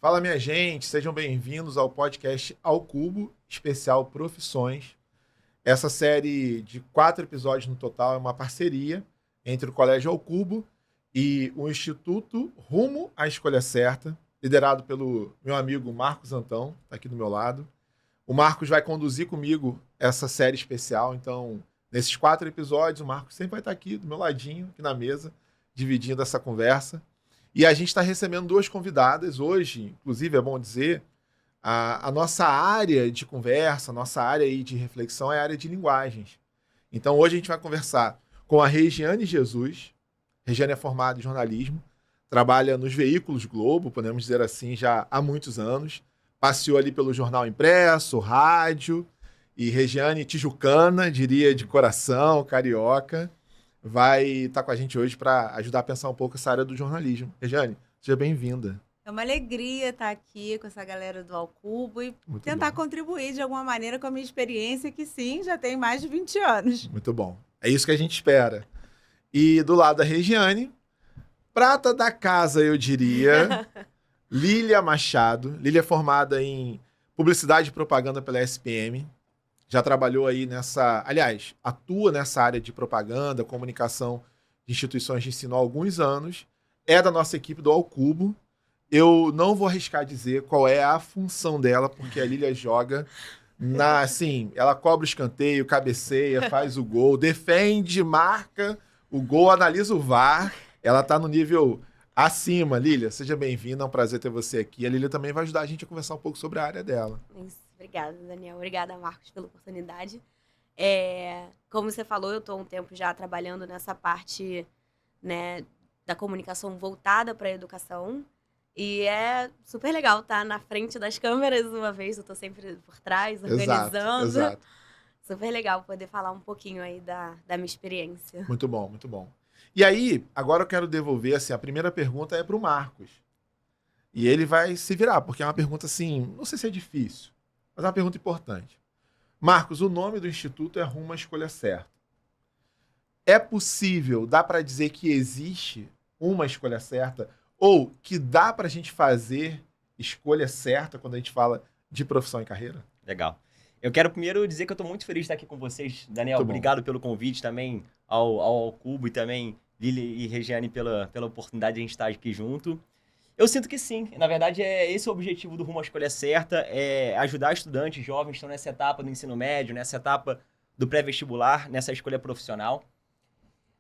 Fala, minha gente, sejam bem-vindos ao podcast Ao Cubo, especial Profissões. Essa série de 4 episódios no total é uma parceria entre o Colégio Ao Cubo e o Instituto Rumo à Escolha Certa, liderado pelo meu amigo Marcos Antão, tá aqui do meu lado. O Marcos vai conduzir comigo essa série especial, então, nesses 4 episódios, o Marcos sempre vai estar aqui do meu ladinho, aqui na mesa, dividindo essa conversa. E a gente está recebendo 2 convidadas hoje, inclusive é bom dizer, a nossa área de conversa, a nossa área aí de reflexão é a área de linguagens. Então hoje a gente vai conversar com a Regiane Jesus. Regiane é formada em jornalismo, trabalha nos veículos Globo, podemos dizer assim, já há muitos anos. Passeou ali pelo jornal impresso, rádio, e Regiane tijucana, diria de coração, carioca, vai estar com a gente hoje para ajudar a pensar um pouco essa área do jornalismo. Regiane, seja bem-vinda. É uma alegria estar aqui com essa galera do Ao Cubo e tentar contribuir de alguma maneira com a minha experiência, que sim, já tem mais de 20 anos. Muito bom. É isso que a gente espera. E do lado da Regiane, prata da casa, eu diria, Lília Machado. Lília é formada em Publicidade e Propaganda pela SPM. Já trabalhou aí aliás, atua nessa área de propaganda, comunicação de instituições de ensino há alguns anos. É da nossa equipe do Ao Cubo. Eu não vou arriscar dizer qual é a função dela, porque a Lília joga assim, ela cobra o escanteio, cabeceia, faz o gol, defende, marca o gol, analisa o VAR. Ela tá no nível acima. Lília, seja bem-vinda, é um prazer ter você aqui. A Lília também vai ajudar a gente a conversar um pouco sobre a área dela. Isso. Obrigada, Daniel. Obrigada, Marcos, pela oportunidade. Como você falou, eu estou há um tempo já trabalhando nessa parte, né, da comunicação voltada para a educação. E é super legal estar na frente das câmeras uma vez. Eu estou sempre por trás, organizando. Exato. Super legal poder falar um pouquinho aí da minha experiência. Muito bom, muito bom. E aí, agora eu quero devolver, assim, a primeira pergunta é para o Marcos. E ele vai se virar, porque é uma pergunta, assim, não sei se é difícil, mas é uma pergunta importante. Marcos, o nome do Instituto é Rumo à Escolha Certa. É possível, dá para dizer que existe uma escolha certa ou que dá para a gente fazer escolha certa quando a gente fala de profissão e carreira? Legal. Eu quero primeiro dizer que eu estou muito feliz de estar aqui com vocês, Daniel. Obrigado pelo convite também ao Cubo e também Lili e Regiane pela oportunidade de a gente estar aqui junto. Eu sinto que sim. Na verdade, esse é o objetivo do Rumo à Escolha Certa, é ajudar estudantes jovens que estão nessa etapa do ensino médio, nessa etapa do pré-vestibular, nessa escolha profissional.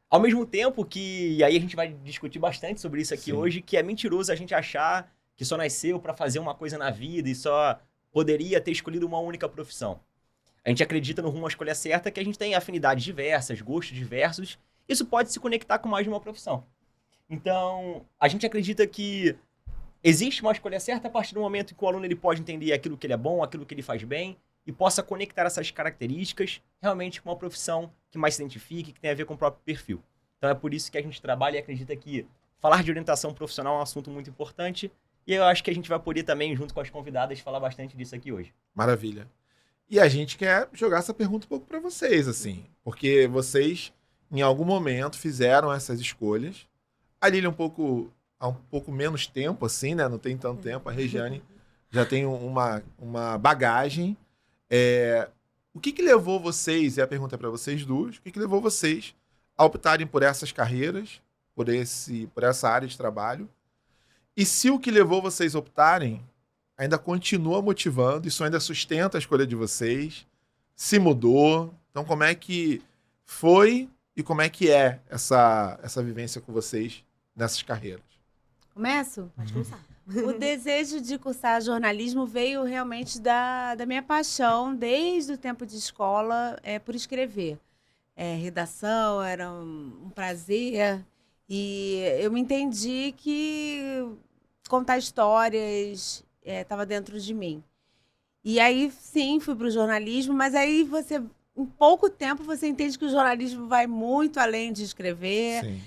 Ao mesmo tempo que, e aí a gente vai discutir bastante sobre isso aqui hoje, que é mentiroso a gente achar que só nasceu para fazer uma coisa na vida e só poderia ter escolhido uma única profissão. A gente acredita no Rumo à Escolha Certa que a gente tem afinidades diversas, gostos diversos, isso pode se conectar com mais de uma profissão. Então, a gente acredita que existe uma escolha certa a partir do momento em que o aluno ele pode entender aquilo que ele é bom, aquilo que ele faz bem, e possa conectar essas características realmente com uma profissão que mais se identifique, que tenha a ver com o próprio perfil. Então é por isso que a gente trabalha e acredita que falar de orientação profissional é um assunto muito importante, e eu acho que a gente vai poder também, junto com as convidadas, falar bastante disso aqui hoje. Maravilha. E a gente quer jogar essa pergunta um pouco para vocês, assim, porque vocês, em algum momento, fizeram essas escolhas. A Lília há um pouco menos tempo, assim, né? Não tem tanto tempo. A Regiane já tem uma bagagem. O que levou vocês, e a pergunta é para vocês duas, o que levou vocês a optarem por essas carreiras, por essa área de trabalho? E se o que levou vocês a optarem ainda continua motivando, isso ainda sustenta a escolha de vocês, se mudou, então como é que foi e como é que é essa vivência com vocês nessas carreiras? Começo? Pode começar. O desejo de cursar jornalismo veio realmente da minha paixão, desde o tempo de escola, por escrever. Redação era um prazer, e eu me entendi que contar histórias estava dentro de mim. E aí, sim, fui para o jornalismo, mas aí em pouco tempo, você entende que o jornalismo vai muito além de escrever. Sim.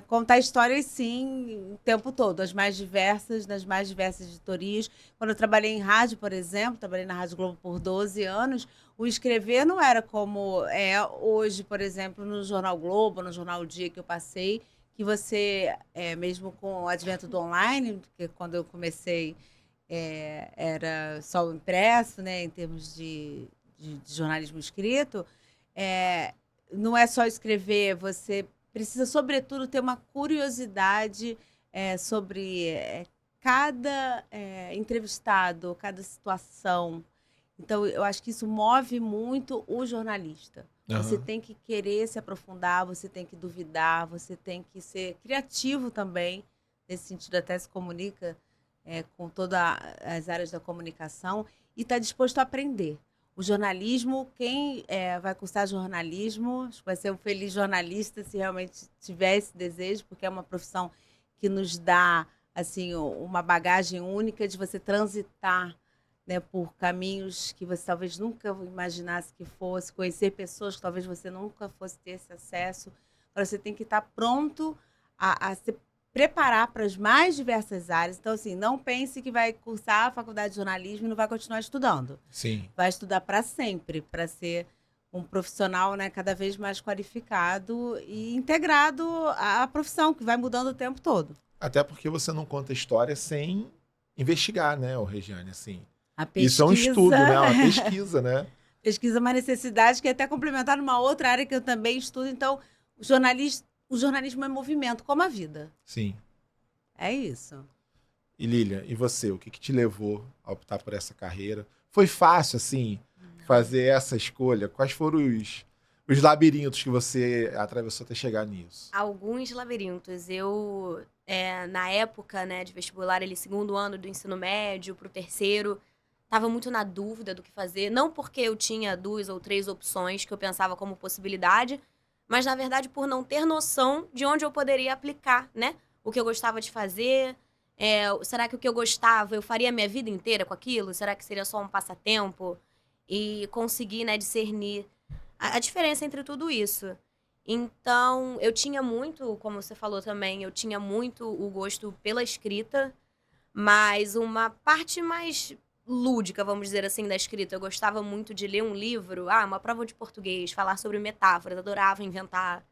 Contar histórias, sim, o tempo todo, nas mais diversas editorias. Quando eu trabalhei em rádio, por exemplo, trabalhei na Rádio Globo por 12 anos, o escrever não era como é hoje, por exemplo, no Jornal Globo, no Jornal O Dia que eu passei, que você, mesmo com o advento do online, porque quando eu comecei era só o impresso, né, em termos de jornalismo escrito, não é só escrever, você precisa, sobretudo, ter uma curiosidade sobre cada entrevistado, cada situação. Então, eu acho que isso move muito o jornalista. Você tem que querer se aprofundar, você tem que duvidar, você tem que ser criativo também. Nesse sentido, até se comunica com todas as áreas da comunicação e está disposto a aprender. O jornalismo, quem vai cursar jornalismo, acho que vai ser um feliz jornalista se realmente tiver esse desejo, porque é uma profissão que nos dá assim, uma bagagem única de você transitar, né, por caminhos que você talvez nunca imaginasse que fosse, conhecer pessoas que talvez você nunca fosse ter esse acesso. Agora, você tem que estar pronto a se preparar para as mais diversas áreas. Então, assim, não pense que vai cursar a faculdade de jornalismo e não vai continuar estudando. Sim. Vai estudar para sempre, para ser um profissional, né, cada vez mais qualificado e integrado à profissão, que vai mudando o tempo todo. Até porque você não conta história sem investigar, né, Regiane, assim. A pesquisa, isso é um estudo, né? Uma pesquisa, né? Pesquisa é uma necessidade que é até complementar numa outra área que eu também estudo. Então, o jornalismo é movimento, como a vida. Sim. É isso. E Lilian, e você? O que te levou a optar por essa carreira? Foi fácil, assim, fazer essa escolha? Quais foram os labirintos que você atravessou até chegar nisso? Alguns labirintos. Eu, na época, né, de vestibular, segundo ano do ensino médio para o terceiro, estava muito na dúvida do que fazer. Não porque eu tinha 2 ou 3 opções que eu pensava como possibilidade, mas, na verdade, por não ter noção de onde eu poderia aplicar, né? O que eu gostava de fazer. Será que o que eu gostava, eu faria a minha vida inteira com aquilo? Será que seria só um passatempo? E conseguir, né, discernir a diferença entre tudo isso. Então, eu tinha muito, como você falou também, eu tinha muito o gosto pela escrita, mas uma parte mais lúdica, vamos dizer assim, da escrita. Eu gostava muito de ler um livro, uma prova de português, falar sobre metáforas, adorava inventar.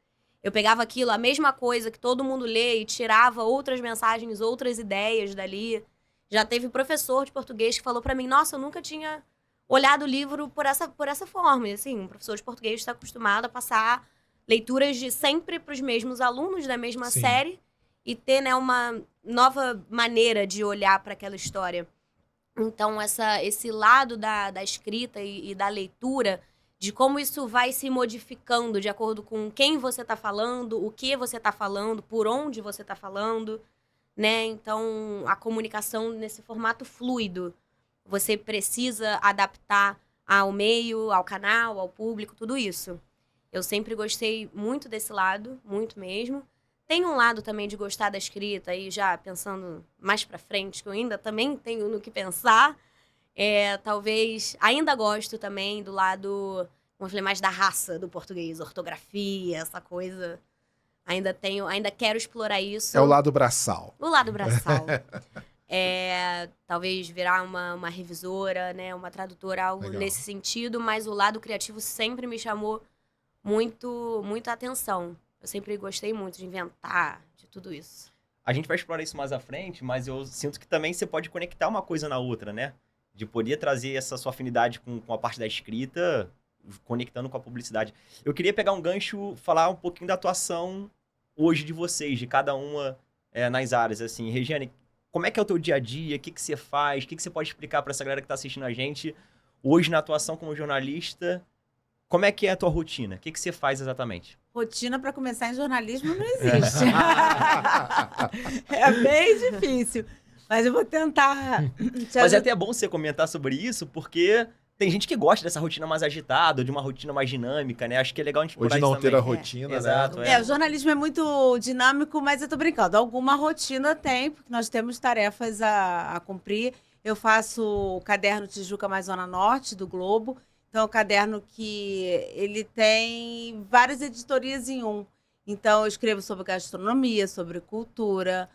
Eu pegava aquilo, a mesma coisa que todo mundo lê e tirava outras mensagens, outras ideias dali. Já teve professor de português que falou pra mim, nossa, eu nunca tinha olhado o livro por essa forma. E, assim, um professor de português está acostumado a passar leituras de sempre pros mesmos alunos da mesma Sim. série e ter, né, uma nova maneira de olhar para aquela história. Então, esse lado da escrita e da leitura, de como isso vai se modificando de acordo com quem você está falando, o que você está falando, por onde você está falando, né? Então, a comunicação nesse formato fluido. Você precisa adaptar ao meio, ao canal, ao público, tudo isso. Eu sempre gostei muito desse lado, muito mesmo. Tem um lado também de gostar da escrita, e já pensando mais pra frente, que eu ainda também tenho no que pensar. Talvez, ainda gosto também do lado, como eu falei, mais da raça do português, ortografia, essa coisa. Ainda quero explorar isso. É o lado braçal. O lado braçal. Talvez virar uma revisora, né, uma tradutora, algo Legal. nesse sentido, mas o lado criativo sempre me chamou muito, muito a atenção. Eu sempre gostei muito de inventar, de tudo isso. A gente vai explorar isso mais à frente, mas eu sinto que também você pode conectar uma coisa na outra, né? De poder trazer essa sua afinidade com a parte da escrita, conectando com a publicidade. Eu queria pegar um gancho, falar um pouquinho da atuação hoje de vocês, de cada uma nas áreas. Assim, Regiane, como é que é o teu dia a dia? O que você faz? O que você pode explicar para essa galera que está assistindo a gente hoje na atuação como jornalista? Como é que é a tua rotina? O que você faz exatamente? Rotina para começar em jornalismo não existe. É bem difícil. Mas eu vou tentar. Mas é até bom você comentar sobre isso, porque tem gente que gosta dessa rotina mais agitada, de uma rotina mais dinâmica, né? Acho que é legal a gente explorar Ou de não isso ter também. a rotina, né? Exato, o jornalismo é muito dinâmico, mas eu tô brincando. Alguma rotina tem, porque nós temos tarefas a cumprir. Eu faço o caderno Tijuca mais Zona Norte do Globo. Então, é um caderno que ele tem várias editorias em um. Então, eu escrevo sobre gastronomia, sobre cultura,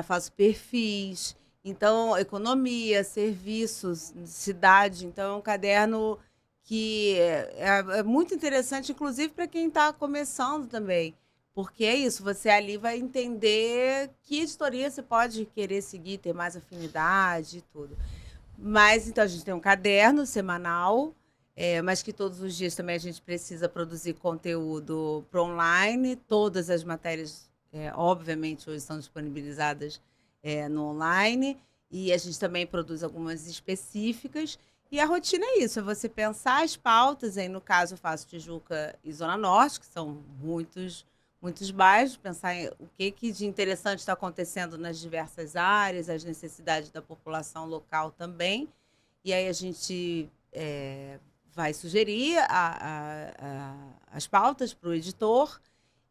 faço perfis, então, economia, serviços, cidade. Então, é um caderno que é muito interessante, inclusive para quem está começando também. Porque é isso, você ali vai entender que editoria você pode querer seguir, ter mais afinidade e tudo. Mas, então, a gente tem um caderno semanal, mas que todos os dias também a gente precisa produzir conteúdo para online. Todas as matérias, obviamente, hoje são disponibilizadas no online. E a gente também produz algumas específicas. E a rotina é isso, é você pensar as pautas. Aí, no caso, eu faço Tijuca e Zona Norte, que são muitos bairros, pensar em o que de interessante está acontecendo nas diversas áreas, as necessidades da população local também. E aí a gente vai sugerir as pautas para o editor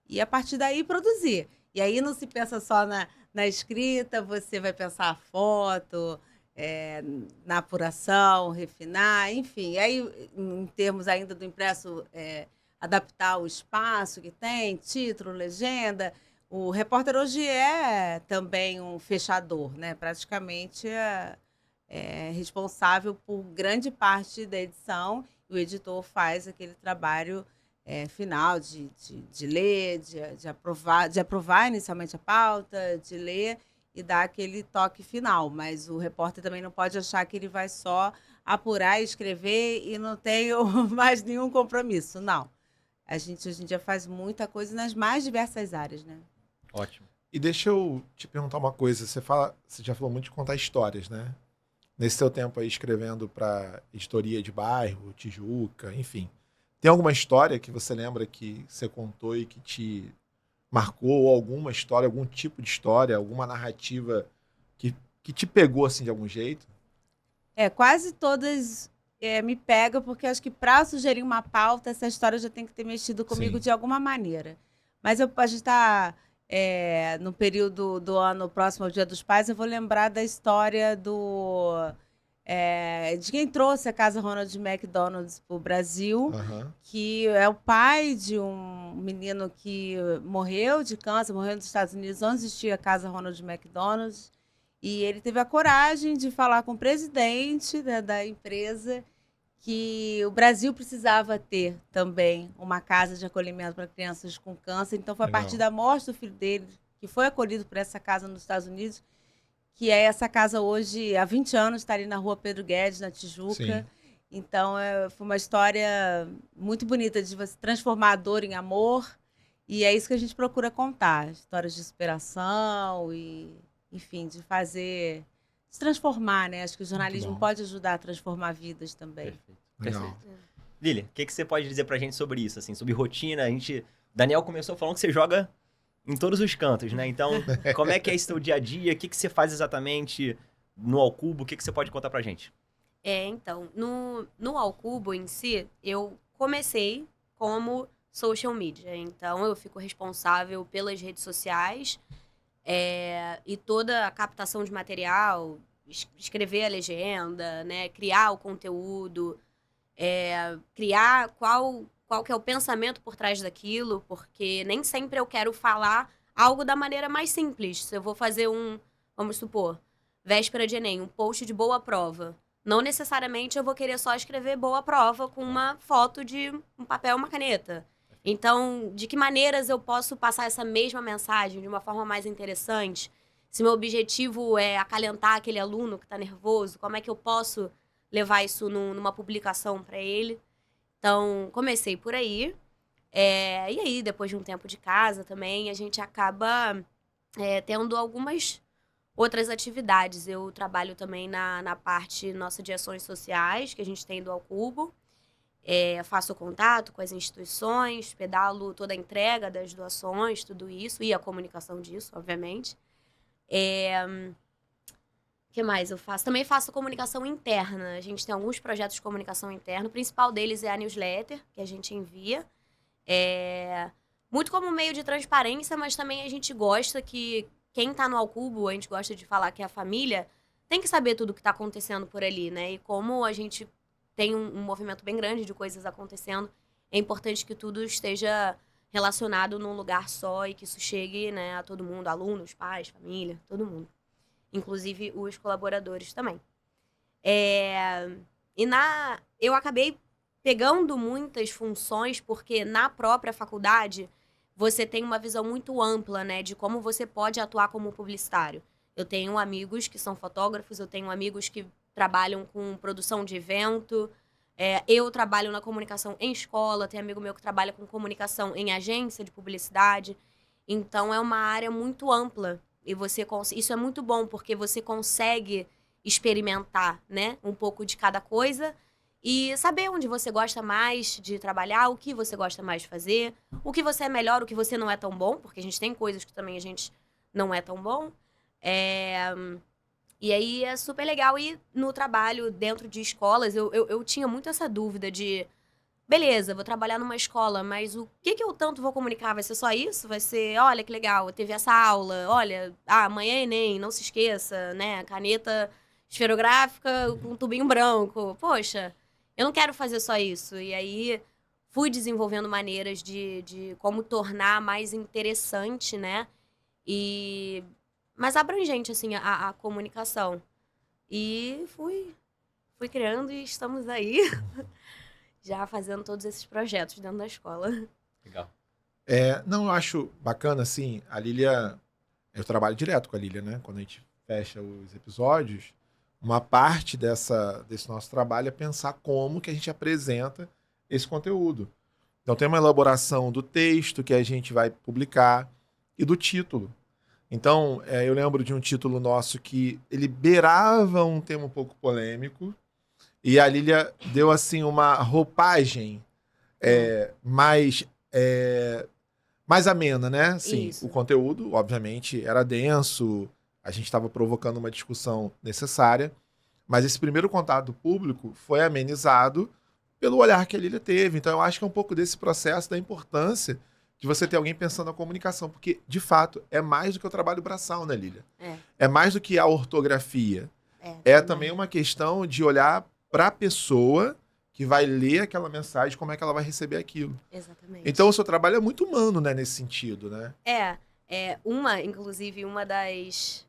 e, a partir daí, produzir. E aí não se pensa só na escrita, você vai pensar a foto, na apuração, refinar, enfim. E aí, em termos ainda do impresso, adaptar o espaço que tem, título, legenda. O repórter hoje é também um fechador, né? Praticamente é responsável por grande parte da edição, e o editor faz aquele trabalho final de ler, de aprovar inicialmente a pauta, de ler e dar aquele toque final. Mas o repórter também não pode achar que ele vai só apurar e escrever e não tem mais nenhum compromisso, não. A gente hoje em dia faz muita coisa nas mais diversas áreas, né? Ótimo. E deixa eu te perguntar uma coisa. Você já falou muito de contar histórias, né? Nesse seu tempo aí escrevendo para editoria de bairro, Tijuca, enfim. Tem alguma história que você lembra que você contou e que te marcou? Ou alguma história, algum tipo de história, alguma narrativa que te pegou assim de algum jeito? Quase todas me pegam, porque acho que para sugerir uma pauta, essa história já tem que ter mexido comigo Sim. de alguma maneira. Mas a gente está no período do ano próximo ao Dia dos Pais, eu vou lembrar da história de quem trouxe a Casa Ronald McDonald's para o Brasil, Aham. que é o pai de um menino que morreu de câncer, morreu nos Estados Unidos, onde existia a Casa Ronald McDonald's. E ele teve a coragem de falar com o presidente da empresa que o Brasil precisava ter também uma casa de acolhimento para crianças com câncer. Então, foi a Legal. partir da morte do filho dele, que foi acolhido por essa casa nos Estados Unidos, que é essa casa hoje, há 20 anos, está ali na rua Pedro Guedes, na Tijuca. Sim. Então, foi uma história muito bonita de você transformar a dor em amor. E é isso que a gente procura contar. Histórias de superação e, enfim, de transformar, né? Acho que o jornalismo bom. pode ajudar a transformar vidas também. Perfeito. Legal. Perfeito. Lili, o que você pode dizer pra gente sobre isso, assim, sobre rotina? Daniel começou falando que você joga em todos os cantos, né? Então, como é que é esse teu dia a dia? O que você faz exatamente no Ao Cubo? O que você pode contar pra gente? Então, no Ao Cubo em si, eu comecei como social media. Então, eu fico responsável pelas redes sociais e toda a captação de material, escrever a legenda, né? Criar o conteúdo, criar qual que é o pensamento por trás daquilo, porque nem sempre eu quero falar algo da maneira mais simples. Se eu vou fazer vamos supor, véspera de Enem, um post de boa prova, não necessariamente eu vou querer só escrever boa prova com uma foto de um papel e uma caneta. Então, de que maneiras eu posso passar essa mesma mensagem de uma forma mais interessante? Se meu objetivo é acalentar aquele aluno que está nervoso, como é que eu posso levar isso numa publicação para ele? Então, comecei por aí. E aí, depois de um tempo de casa também, a gente acaba tendo algumas outras atividades. Eu trabalho também na parte nossa de ações sociais, que a gente tem do Ao Cubo. Faço contato com as instituições, pedalo toda a entrega das doações, tudo isso, e a comunicação disso, obviamente. O que mais eu faço? Também faço comunicação interna. A gente tem alguns projetos de comunicação interna. O principal deles é a newsletter, que a gente envia. Muito como meio de transparência, mas também a gente gosta que quem está no Ao Cubo, a gente gosta de falar que a família tem que saber tudo o que está acontecendo por ali, né? E como a gente tem um movimento bem grande de coisas acontecendo, é importante que tudo esteja relacionado num lugar só e que isso chegue, né, a todo mundo, alunos, pais, família, todo mundo. Inclusive os colaboradores também. Eu acabei pegando muitas funções, porque na própria faculdade, você tem uma visão muito ampla, né, de como você pode atuar como publicitário. Eu tenho amigos que são fotógrafos, eu tenho amigos que trabalham com produção de evento, eu trabalho na comunicação em escola, tem amigo meu que trabalha com comunicação em agência de publicidade. Então, é uma área muito ampla. E isso é muito bom, porque você consegue experimentar, né, um pouco de cada coisa e saber onde você gosta mais de trabalhar, o que você gosta mais de fazer, o que você é melhor, o que você não é tão bom, porque a gente tem coisas que também a gente não é tão bom. E aí é super legal. E no trabalho dentro de escolas, eu tinha muito essa dúvida de... Beleza, vou trabalhar numa escola, mas o que eu tanto vou comunicar? Vai ser só isso? Vai ser, olha que legal, teve essa aula, olha, amanhã é Enem, não se esqueça, né? Caneta esferográfica com tubinho branco. Poxa, eu não quero fazer só isso. E aí fui desenvolvendo maneiras de como tornar mais interessante, né? E mais abrangente, assim, a comunicação. E fui criando e estamos aí já fazendo todos esses projetos dentro da escola. Legal. Não, eu acho bacana, assim, a Lília... Eu trabalho direto com a Lília, né? Quando a gente fecha os episódios, uma parte desse nosso trabalho é pensar como que a gente apresenta esse conteúdo. Então tem uma elaboração do texto que a gente vai publicar e do título. Então, eu lembro de um título nosso que ele beirava um tema um pouco polêmico e a Lília deu, assim, uma roupagem mais amena, né? Assim, o conteúdo, obviamente, era denso, a gente estava provocando uma discussão necessária, mas esse primeiro contato do público foi amenizado pelo olhar que a Lília teve. Então, eu acho que é um pouco desse processo da importância de você ter alguém pensando na comunicação, porque, de fato, é mais do que o trabalho braçal, né, Lília? É mais do que a ortografia. É também uma questão de olhar para a pessoa que vai ler aquela mensagem, como é que ela vai receber aquilo. Exatamente. Então, o seu trabalho é muito humano, né, nesse sentido, né? Inclusive, uma das...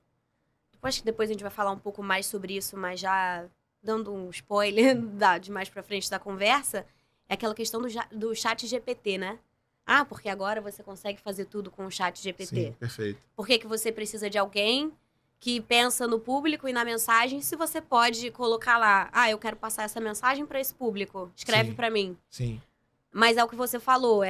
Acho que depois a gente vai falar um pouco mais sobre isso, mas já dando um spoiler de mais pra frente da conversa, é aquela questão do chat GPT, né? Porque agora você consegue fazer tudo com o chat GPT. Sim, perfeito. Por que você precisa de alguém que pensa no público e na mensagem, se você pode colocar lá, eu quero passar essa mensagem para esse público, escreve para mim. Sim. Mas é o que você falou,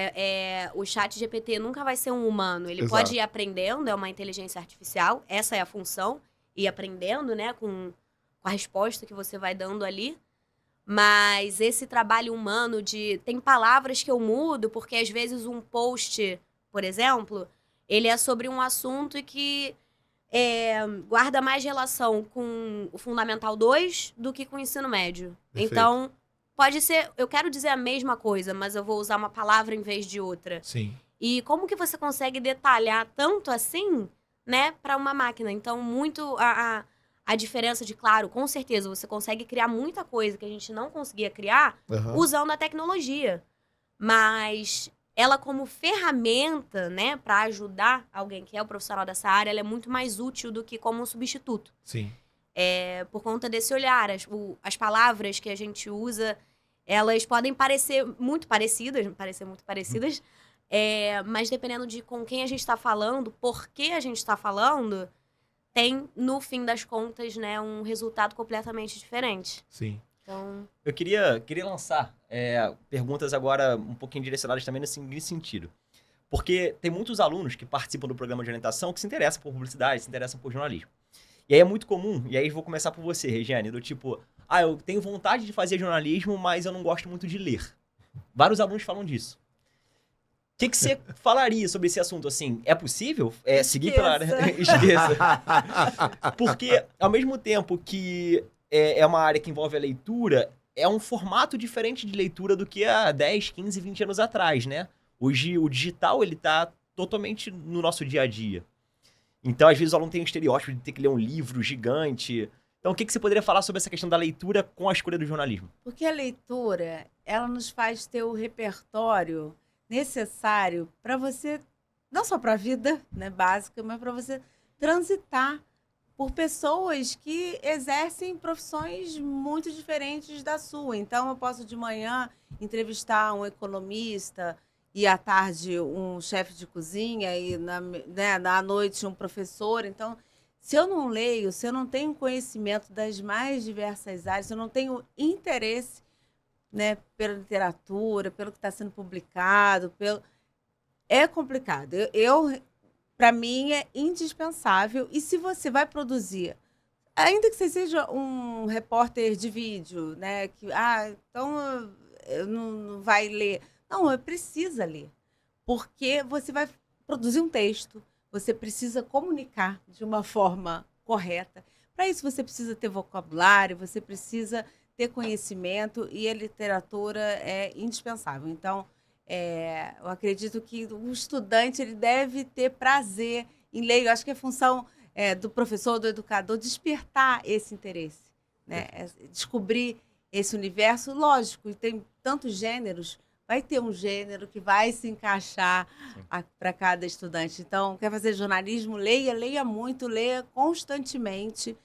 o chat GPT nunca vai ser um humano, ele pode ir aprendendo, é uma inteligência artificial, essa é a função, ir aprendendo, né, com a resposta que você vai dando ali. Mas esse trabalho humano tem palavras que eu mudo, porque às vezes um post, por exemplo, ele é sobre um assunto que guarda mais relação com o Fundamental 2 do que com o ensino médio. Perfeito. Então, pode ser, eu quero dizer a mesma coisa, mas eu vou usar uma palavra em vez de outra. Sim. E como que você consegue detalhar tanto assim, né, para uma máquina? Então, muito a diferença claro, com certeza, você consegue criar muita coisa que a gente não conseguia criar usando a tecnologia. Mas ela, como ferramenta, né, para ajudar alguém que é o profissional dessa área, ela é muito mais útil do que como um substituto. Sim. Por conta desse olhar. As palavras que a gente usa, elas podem parecer muito parecidas, mas dependendo de com quem a gente está falando, por que a gente está falando, tem, no fim das contas, né, um resultado completamente diferente. Sim. Então... Eu queria lançar perguntas agora um pouquinho direcionadas também nesse sentido. Porque tem muitos alunos que participam do programa de orientação que se interessam por publicidade, se interessam por jornalismo. E aí é muito comum, e aí vou começar por você, Regiane, do tipo, eu tenho vontade de fazer jornalismo, mas eu não gosto muito de ler. Vários alunos falam disso. O que você falaria sobre esse assunto? Assim, é possível seguir pela área? Esqueça. Porque, ao mesmo tempo que é uma área que envolve a leitura, é um formato diferente de leitura do que há 10, 15, 20 anos atrás, né? Hoje, o digital, ele tá totalmente no nosso dia a dia. Então, às vezes, o aluno tem um estereótipo de ter que ler um livro gigante. Então, o que você poderia falar sobre essa questão da leitura com a escolha do jornalismo? Porque a leitura, ela nos faz ter o repertório necessário para você, não só para a vida, né, básica, mas para você transitar por pessoas que exercem profissões muito diferentes da sua. Então, eu posso de manhã entrevistar um economista e à tarde um chefe de cozinha e na noite um professor. Então, se eu não leio, se eu não tenho conhecimento das mais diversas áreas, se eu não tenho interesse, né, pela literatura, pelo que está sendo publicado, é complicado. Para mim, é indispensável. E se você vai produzir, ainda que você seja um repórter de vídeo, né, que, então não vai ler. Não, precisa ler, porque você vai produzir um texto, você precisa comunicar de uma forma correta. Para isso, você precisa ter vocabulário, você precisa ter conhecimento, e a literatura é indispensável. Então, eu acredito que o estudante ele deve ter prazer em ler. Eu acho que é função do professor, do educador, despertar esse interesse, né? Descobrir esse universo. Lógico, e tem tantos gêneros, vai ter um gênero que vai se encaixar para cada estudante. Então, quer fazer jornalismo? Leia muito, leia constantemente.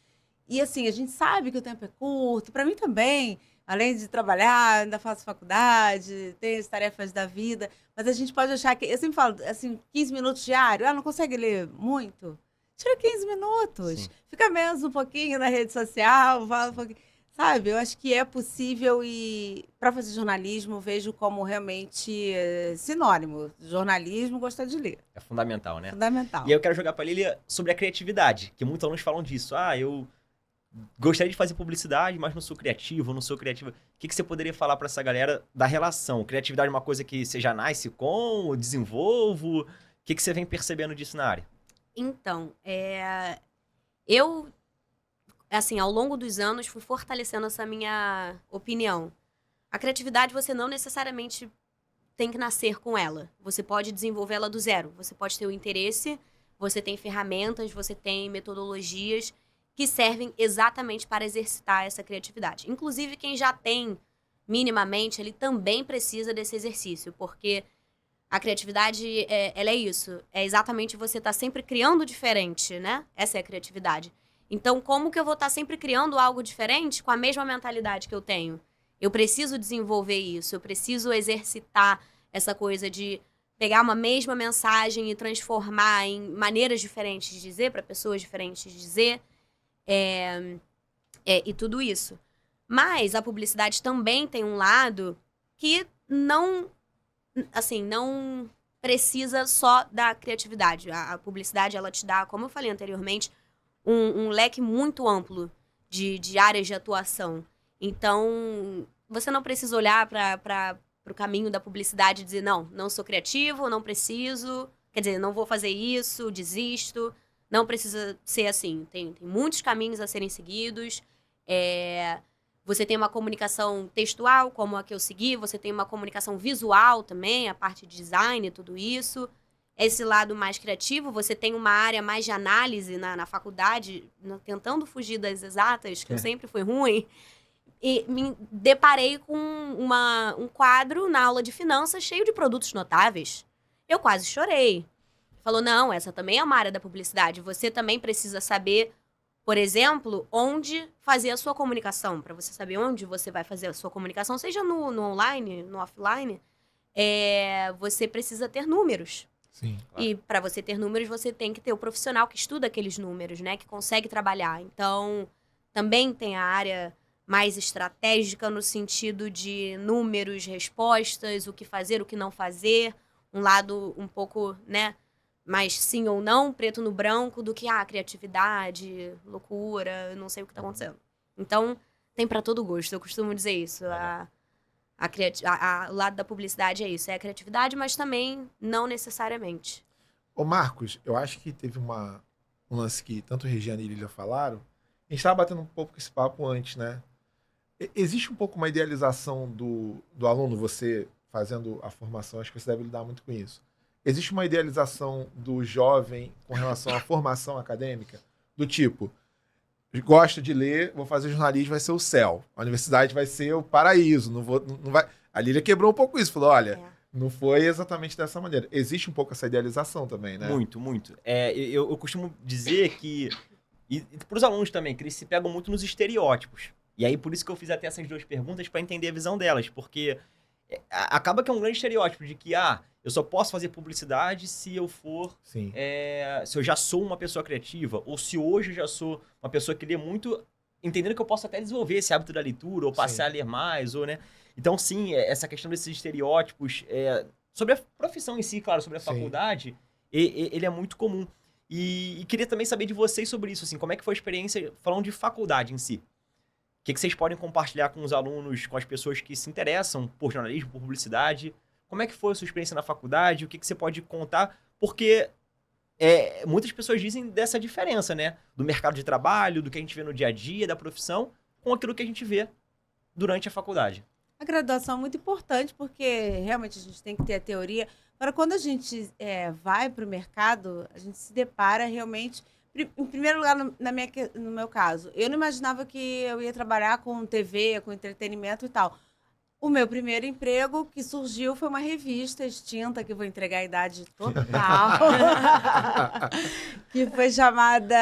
E assim, a gente sabe que o tempo é curto, para mim também. Além de trabalhar, ainda faço faculdade, tenho as tarefas da vida, mas a gente pode achar que... Eu sempre falo, assim, 15 minutos diário, não consegue ler muito? Tira 15 minutos. Sim. Fica menos um pouquinho na rede social, fala um pouquinho. Sabe, eu acho que é possível, e para fazer jornalismo, vejo como realmente sinônimo. Jornalismo, gostar de ler. É fundamental, né? Fundamental. E aí eu quero jogar para a Lília sobre a criatividade, que muitos alunos falam disso. Eu gostaria de fazer publicidade, mas não sou criativo, não sou criativa. O que você poderia falar para essa galera da relação? Criatividade é uma coisa que você já nasce com, ou desenvolvo? O que você vem percebendo disso na área? Então, eu, assim, ao longo dos anos, fui fortalecendo essa minha opinião. A criatividade, você não necessariamente tem que nascer com ela. Você pode desenvolver ela do zero. Você pode ter o interesse, você tem ferramentas, você tem metodologias que servem exatamente para exercitar essa criatividade. Inclusive, quem já tem minimamente, ele também precisa desse exercício, porque a criatividade, ela é isso. É exatamente você estar sempre criando diferente, né? Essa é a criatividade. Então, como que eu vou estar sempre criando algo diferente com a mesma mentalidade que eu tenho? Eu preciso desenvolver isso, eu preciso exercitar essa coisa de pegar uma mesma mensagem e transformar em maneiras diferentes de dizer, para pessoas diferentes de dizer, e tudo isso. Mas a publicidade também tem um lado que não precisa só da criatividade. A publicidade, ela te dá, como eu falei anteriormente, um leque muito amplo de áreas de atuação. Então, você não precisa olhar para o caminho da publicidade e dizer, não sou criativo, não preciso, quer dizer, não vou fazer isso, desisto. Não precisa ser assim. Tem muitos caminhos a serem seguidos. Você tem uma comunicação textual, como a que eu segui. Você tem uma comunicação visual também, a parte de design e tudo isso. Esse lado mais criativo, você tem uma área mais de análise na faculdade, tentando fugir das exatas, que eu sempre fui ruim. E me deparei com um quadro na aula de finanças cheio de produtos notáveis. Eu quase chorei. Falou, não, essa também é uma área da publicidade. Você também precisa saber, por exemplo, onde fazer a sua comunicação. Para você saber onde você vai fazer a sua comunicação, seja no online, no offline, você precisa ter números. Sim, claro. E para você ter números, você tem que ter o profissional que estuda aqueles números, né? Que consegue trabalhar. Então, também tem a área mais estratégica no sentido de números, respostas, o que fazer, o que não fazer. Um lado um pouco, né? Mais sim ou não, preto no branco, do que criatividade, loucura, não sei o que tá acontecendo. Então, tem para todo gosto, eu costumo dizer isso. O lado da publicidade é isso, é a criatividade, mas também não necessariamente. Ô Marcos, eu acho que teve um lance que tanto Regiane e Lília falaram. A gente estava batendo um pouco esse papo antes, né? Existe um pouco uma idealização do aluno, você fazendo a formação, acho que você deve lidar muito com isso. Existe uma idealização do jovem com relação à formação acadêmica, do tipo, gosto de ler, vou fazer jornalismo, vai ser o céu. A universidade vai ser o paraíso. Não vai... A Lília quebrou um pouco isso, falou, olha, não foi exatamente dessa maneira. Existe um pouco essa idealização também, né? Muito, muito. Eu costumo dizer que, e para os alunos também, que eles se pegam muito nos estereótipos. E aí, por isso que eu fiz até essas duas perguntas, para entender a visão delas, porque acaba que é um grande estereótipo de que, eu só posso fazer publicidade se eu for... Sim. Se eu já sou uma pessoa criativa, ou se hoje eu já sou uma pessoa que lê muito, entendendo que eu posso até desenvolver esse hábito da leitura, ou passar a ler mais, ou, né? Então, sim, essa questão desses estereótipos, sobre a profissão em si, claro, sobre a faculdade, ele é muito comum. E queria também saber de vocês sobre isso, assim, como é que foi a experiência, falando de faculdade em si? O que vocês podem compartilhar com os alunos, com as pessoas que se interessam por jornalismo, por publicidade? Como é que foi a sua experiência na faculdade? O que você pode contar? Porque muitas pessoas dizem dessa diferença, né? Do mercado de trabalho, do que a gente vê no dia a dia, da profissão, com aquilo que a gente vê durante a faculdade. A graduação é muito importante, porque realmente a gente tem que ter a teoria. Agora, quando a gente vai para o mercado, a gente se depara realmente... Em primeiro lugar, no meu caso, eu não imaginava que eu ia trabalhar com TV, com entretenimento e tal. O meu primeiro emprego que surgiu foi uma revista extinta, que vou entregar a idade total, que foi chamada...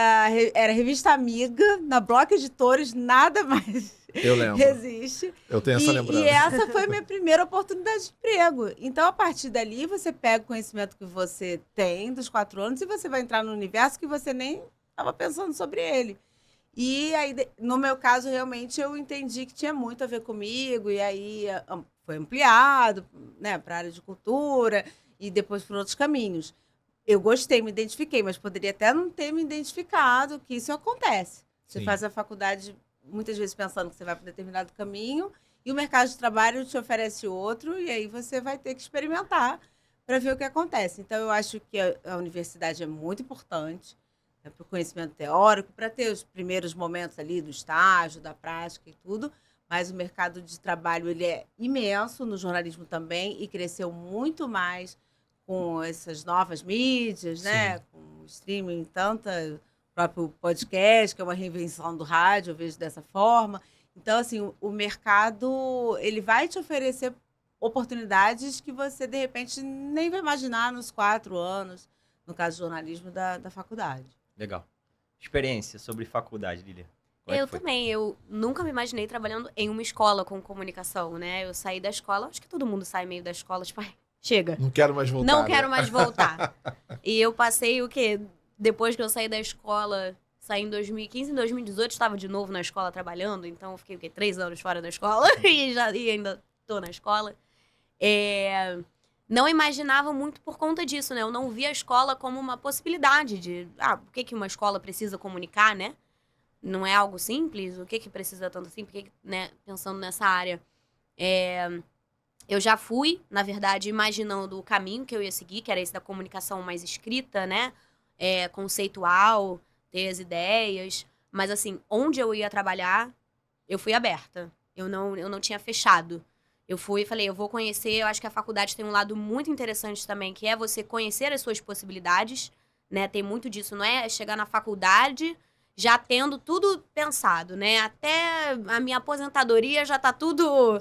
Era Revista Amiga, na Bloco Editores, nada mais Eu lembro. resiste. Eu tenho essa lembrança. E essa foi a minha primeira oportunidade de emprego. Então, a partir dali, você pega o conhecimento que você tem dos 4 anos e você vai entrar no universo que você nem estava pensando sobre ele. E aí, no meu caso, realmente, eu entendi que tinha muito a ver comigo. E aí, foi ampliado, né, para a área de cultura e depois por outros caminhos. Eu gostei, me identifiquei, mas poderia até não ter me identificado, que isso acontece. Você faz a faculdade... muitas vezes pensando que você vai para um determinado caminho e o mercado de trabalho te oferece outro e aí você vai ter que experimentar para ver o que acontece. Então, eu acho que a universidade é muito importante, né, para o conhecimento teórico, para ter os primeiros momentos ali do estágio, da prática e tudo, mas o mercado de trabalho ele é imenso, no jornalismo também, e cresceu muito mais com essas novas mídias, né, com o streaming, tanta... próprio podcast, que é uma reinvenção do rádio, eu vejo dessa forma. Então, assim, o mercado, ele vai te oferecer oportunidades que você, de repente, nem vai imaginar nos 4 anos, no caso do jornalismo, da faculdade. Legal. Experiência sobre faculdade, Lilia. Eu também, eu nunca me imaginei trabalhando em uma escola com comunicação, né? Eu saí da escola, acho que todo mundo sai meio da escola, tipo, chega. Não quero mais voltar. Não quero mais voltar. E eu passei o quê? Depois que eu saí da escola, saí em 2015, em 2018 estava de novo na escola trabalhando, então eu fiquei, 3 anos fora da escola e ainda estou na escola. Não imaginava muito por conta disso, né? Eu não via a escola como uma possibilidade de... por que uma escola precisa comunicar, né? Não é algo simples? O que precisa tanto assim? Porque, né, pensando nessa área... Eu já fui, na verdade, imaginando o caminho que eu ia seguir, que era esse da comunicação mais escrita, né? Conceitual, ter as ideias. Mas, assim, onde eu ia trabalhar, eu fui aberta. Eu não tinha fechado. Eu fui e falei, eu vou conhecer... Eu acho que a faculdade tem um lado muito interessante também, que é você conhecer as suas possibilidades, né? Tem muito disso, não é chegar na faculdade já tendo tudo pensado, né? Até a minha aposentadoria já tá tudo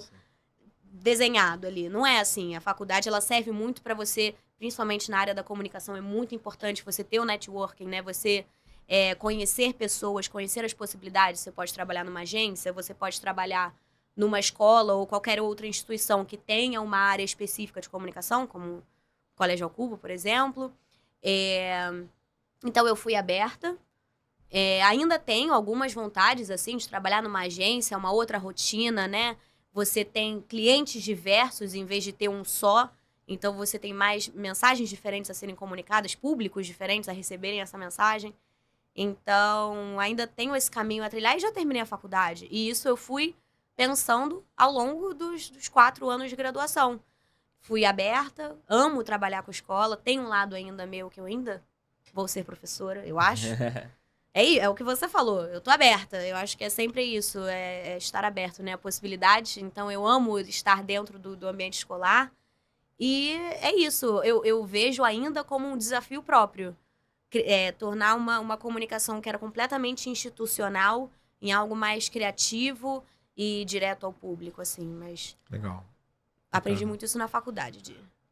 desenhado ali. Não é assim. A faculdade, ela serve muito para você... Principalmente na área da comunicação, é muito importante você ter o networking, né? Você conhecer pessoas, conhecer as possibilidades. Você pode trabalhar numa agência, você pode trabalhar numa escola ou qualquer outra instituição que tenha uma área específica de comunicação, como o Colégio Ao Cubo, por exemplo. Então, eu fui aberta. Ainda tenho algumas vontades, assim, de trabalhar numa agência, uma outra rotina, né? Você tem clientes diversos em vez de ter um só. Então, você tem mais mensagens diferentes a serem comunicadas, públicos diferentes a receberem essa mensagem. Então, ainda tenho esse caminho a trilhar e já terminei a faculdade. E isso eu fui pensando ao longo dos 4 anos de graduação. Fui aberta, amo trabalhar com escola. Tem um lado ainda meu que eu ainda vou ser professora, eu acho. É o que você falou, eu tô aberta. Eu acho que é sempre isso, é estar aberto, né? A possibilidade. Então, eu amo estar dentro do ambiente escolar. E é isso, eu vejo ainda como um desafio próprio. Tornar uma comunicação que era completamente institucional em algo mais criativo e direto ao público, assim. Mas legal. Aprendi muito isso na faculdade,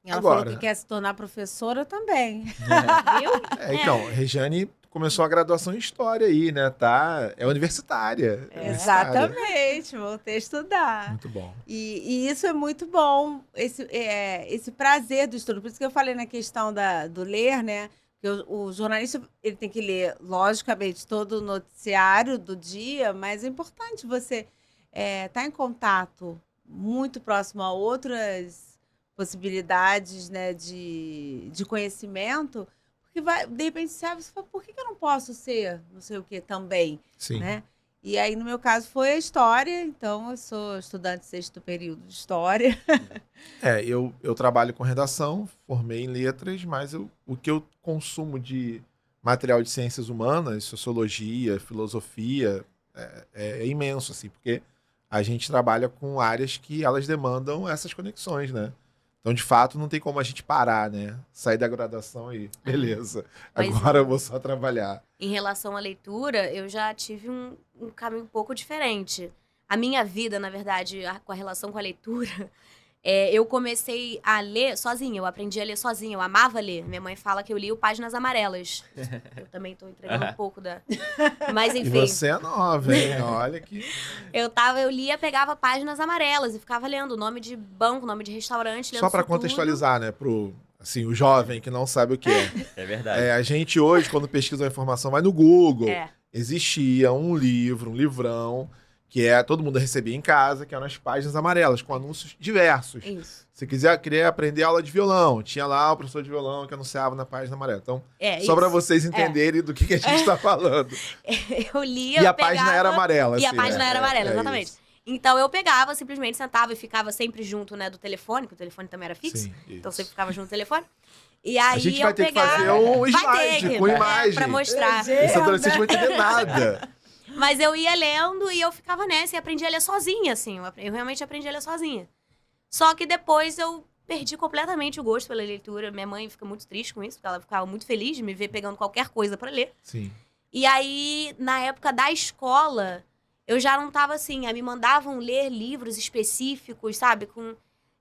Ela Agora. falou que quer se tornar professora também. Viu? Então, Regiane começou a graduação em História aí, né? Tá? É universitária. É universitária. Exatamente, voltei a estudar. Muito bom. E isso é muito bom, esse prazer do estudo. Por isso que eu falei na questão do ler, né? Que o jornalista ele tem que ler, logicamente, todo o noticiário do dia, mas é importante você estar em contato muito próximo a outras possibilidades, né, de conhecimento, porque de repente você fala, por que eu não posso ser não sei o que também, Sim. né? E aí, no meu caso, foi a história, então eu sou estudante de 6º período de história. Eu trabalho com redação, formei em letras, mas o que eu consumo de material de ciências humanas, sociologia, filosofia, é imenso, assim, porque a gente trabalha com áreas que elas demandam essas conexões, né? Então, de fato, não tem como a gente parar, né? Sair da graduação e beleza, Mas agora eu vou só trabalhar. Em relação à leitura, eu já tive um caminho um pouco diferente. A minha vida, na verdade, com a relação com a leitura, eu comecei a ler sozinha, eu aprendi a ler sozinha, eu amava ler. Minha mãe fala que eu li o Páginas Amarelas. Eu também tô entregando um pouco da... Mas, E enfim, você é nova, hein? Olha que... eu lia, pegava Páginas Amarelas e ficava lendo nome de banco, nome de restaurante, lendo Só para isso tudo. contextualizar, né, pro assim, o jovem que não sabe o que é. É verdade. A gente hoje, quando pesquisa uma informação, vai no Google. É. Existia um livro, um livrão, que todo mundo recebia em casa, que eram as Páginas Amarelas, com anúncios diversos. Isso. Se queria aprender aula de violão, tinha lá o professor de violão que anunciava na Página Amarela. Então, só Isso. para vocês entenderem do que a gente está falando. Eu lia, E a página era amarela. E a assim, página era amarela, é exatamente. isso. Então eu pegava, simplesmente sentava e ficava sempre junto, né, do telefone, que o telefone também era fixo. Sim, Então eu isso. sempre ficava junto do telefone. E aí A gente vai eu ter que pegava... fazer um Vai slide ter com que, imagem. pra mostrar. Esse adolescente não vai entender nada. Mas eu ia lendo e eu ficava nessa e aprendi a ler sozinha, assim. Eu realmente aprendi a ler sozinha. Só que depois eu perdi completamente o gosto pela leitura. Minha mãe fica muito triste com isso, porque ela ficava muito feliz de me ver pegando qualquer coisa pra ler. Sim. E aí, na época da escola, eu já não tava assim, me mandavam ler livros específicos, sabe?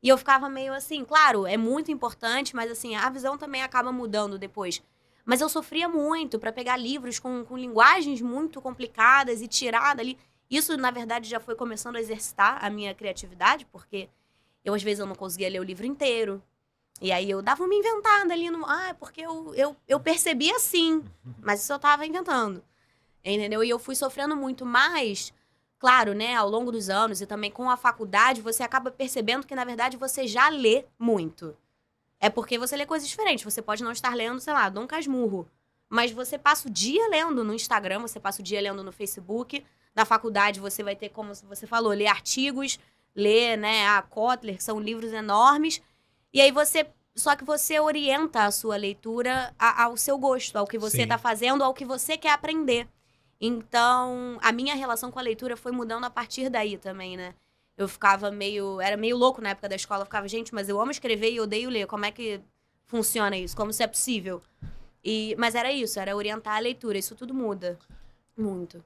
E eu ficava meio assim, claro, é muito importante, mas assim, a visão também acaba mudando depois. Mas eu sofria muito para pegar livros com linguagens muito complicadas e tirar dali. Isso, na verdade, já foi começando a exercitar a minha criatividade, porque às vezes, eu não conseguia ler o livro inteiro. E aí eu dava uma inventada ali porque eu percebi assim, mas isso eu tava inventando. Entendeu? E eu fui sofrendo muito mais, claro, né, ao longo dos anos e também com a faculdade, você acaba percebendo que, na verdade, você já lê muito. É porque você lê coisas diferentes. Você pode não estar lendo, sei lá, Dom Casmurro. Mas você passa o dia lendo no Instagram, você passa o dia lendo no Facebook. Na faculdade você vai ter, como você falou, ler artigos, ler, né, a Kotler, que são livros enormes. E aí só que você orienta a sua leitura ao seu gosto, ao que você está fazendo, ao que você quer aprender. Então, a minha relação com a leitura foi mudando a partir daí também, né? Eu ficava era meio louco na época da escola, eu ficava, gente, mas eu amo escrever e odeio ler, como é que funciona isso? Como isso é possível? Mas era isso, era orientar a leitura, isso tudo muda, muito.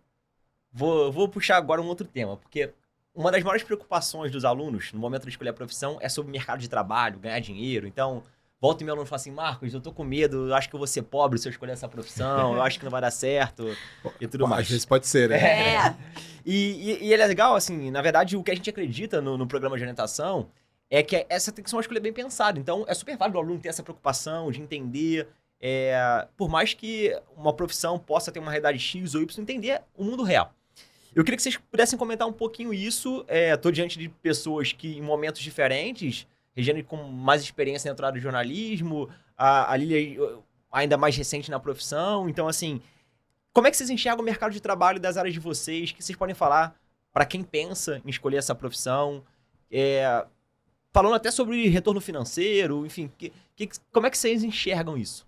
Vou puxar agora um outro tema, porque uma das maiores preocupações dos alunos no momento de escolher a profissão é sobre o mercado de trabalho, ganhar dinheiro. Então, volta e meu aluno fala assim, Marcos, eu tô com medo, eu acho que eu vou ser pobre se eu escolher essa profissão, eu acho que não vai dar certo e tudo mais. Às vezes pode ser, né? E é legal, assim, na verdade, o que a gente acredita no programa de orientação é que essa tem que ser uma escolha bem pensada. Então, é super válido o aluno ter essa preocupação de entender, por mais que uma profissão possa ter uma realidade X ou Y, entender o mundo real. Eu queria que vocês pudessem comentar um pouquinho isso. Estou diante de pessoas que, em momentos diferentes, Regiane com mais experiência dentro da área de jornalismo, a Lília ainda mais recente na profissão. Então, assim, como é que vocês enxergam o mercado de trabalho das áreas de vocês? Que vocês podem falar para quem pensa em escolher essa profissão? Falando até sobre retorno financeiro, enfim, como é que vocês enxergam isso?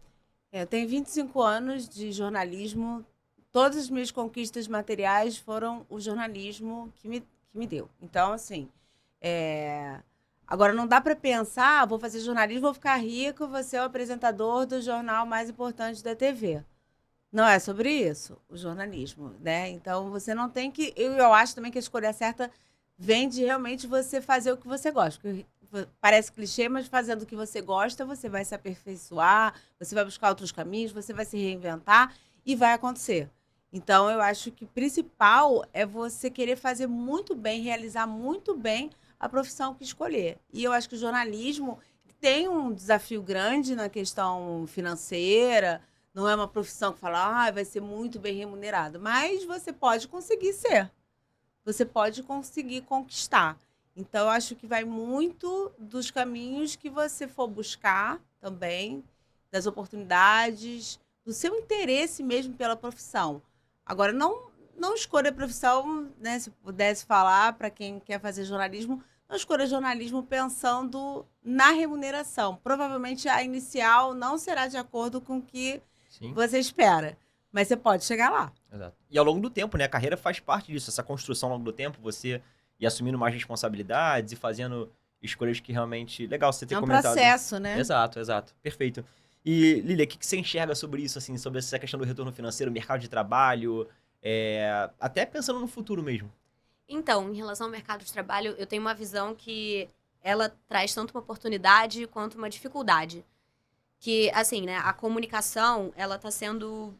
Eu tenho 25 anos de jornalismo. Todas as minhas conquistas materiais foram o jornalismo que me deu. Então, assim, agora não dá para pensar, vou fazer jornalismo, vou ficar rico, vou ser o apresentador do jornal mais importante da TV. Não é sobre isso, o jornalismo, né? Então, você não tem que... Eu acho também que a escolha certa vem de realmente você fazer o que você gosta. Porque parece clichê, mas fazendo o que você gosta, você vai se aperfeiçoar, você vai buscar outros caminhos, você vai se reinventar e vai acontecer. Então, eu acho que o principal é você querer fazer muito bem, realizar muito bem a profissão que escolher. E eu acho que o jornalismo tem um desafio grande na questão financeira, não é uma profissão que fala, vai ser muito bem remunerado, mas você pode conseguir ser. Você pode conseguir conquistar. Então, eu acho que vai muito dos caminhos que você for buscar também, das oportunidades, do seu interesse mesmo pela profissão. Agora, não escolha a profissão, né? Se pudesse falar para quem quer fazer jornalismo, não escolha jornalismo pensando na remuneração. Provavelmente a inicial não será de acordo com o que você espera, mas você pode chegar lá. Exato. E ao longo do tempo, né? A carreira faz parte disso, essa construção ao longo do tempo, você ir assumindo mais responsabilidades e fazendo escolhas que realmente... Legal você ter comentado. É um processo, né? Exato. Perfeito. E, Lília, o que você enxerga sobre isso, assim, sobre essa questão do retorno financeiro, mercado de trabalho, até pensando no futuro mesmo? Então, em relação ao mercado de trabalho, eu tenho uma visão que ela traz tanto uma oportunidade quanto uma dificuldade. Que, assim, né, a comunicação, ela está sendo